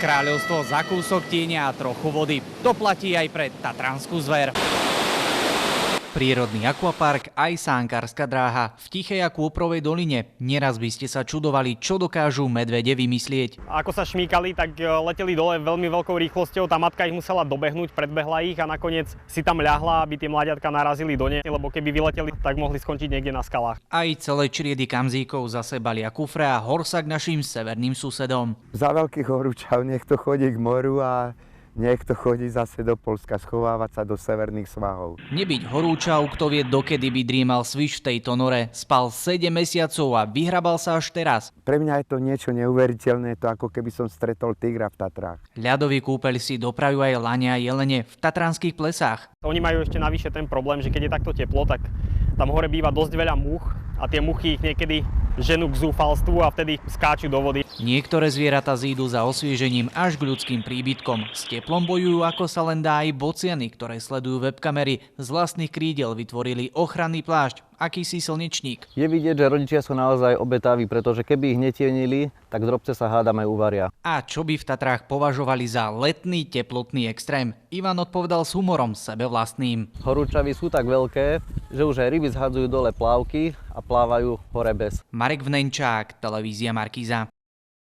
Kráľovstvo za kúsok tieňa a trochu vody. To platí aj pre tatranskú zver. Prírodný akvapark aj sánkárska dráha v tichej a kôprovej doline. Neraz by ste sa čudovali, čo dokážu medvede vymyslieť. Ako sa šmíkali, tak leteli dole veľmi veľkou rýchlosťou. Tá matka ich musela dobehnúť, predbehla ich a nakoniec si tam ľahla, aby tie mláďatka narazili do nej, lebo keby vyleteli, tak mohli skončiť niekde na skalách. Aj celé čriedy kamzíkov zase balia kufre a horsa k našim severným susedom. Za veľkých horúčav nech to chodí k moru a nech to chodí zase do Poľska schovávať sa do severných svahov. Nebyť horúčav, kto vie, dokedy by drímal sviš v tejto nore. Spal 7 mesiacov a vyhrabal sa až teraz. Pre mňa je to niečo neuveriteľné, to ako keby som stretol tigra v Tatrách. Ľadový kúpeľ si doprajú aj lane a jelene v tatranských plesách. Oni majú ešte navyše ten problém, že keď je takto teplo, tak tam hore býva dosť veľa múch a tie muchy ich niekedy ženú k zúfalstvu a vtedy skáču do vody. Niektoré zvieratá zídu za osviežením až k ľudským príbytkom. S teplom bojujú ako sa len dá aj bociany, ktoré sledujú webkamery. Z vlastných krídel vytvorili ochranný plášť, akýsi slnečník. Je vidieť, že rodičia sú naozaj obetaví, pretože keby ich netienili, tak drobce sa hádame uvaria. A čo by v Tatrách považovali za letný teplotný extrém? Ivan odpovedal s humorom sebe vlastným. Horúčavy sú tak veľké, že už aj ryby zhadzujú dole plávky a plávajú hore bez. Marek Vnenčák, televízia Markíza.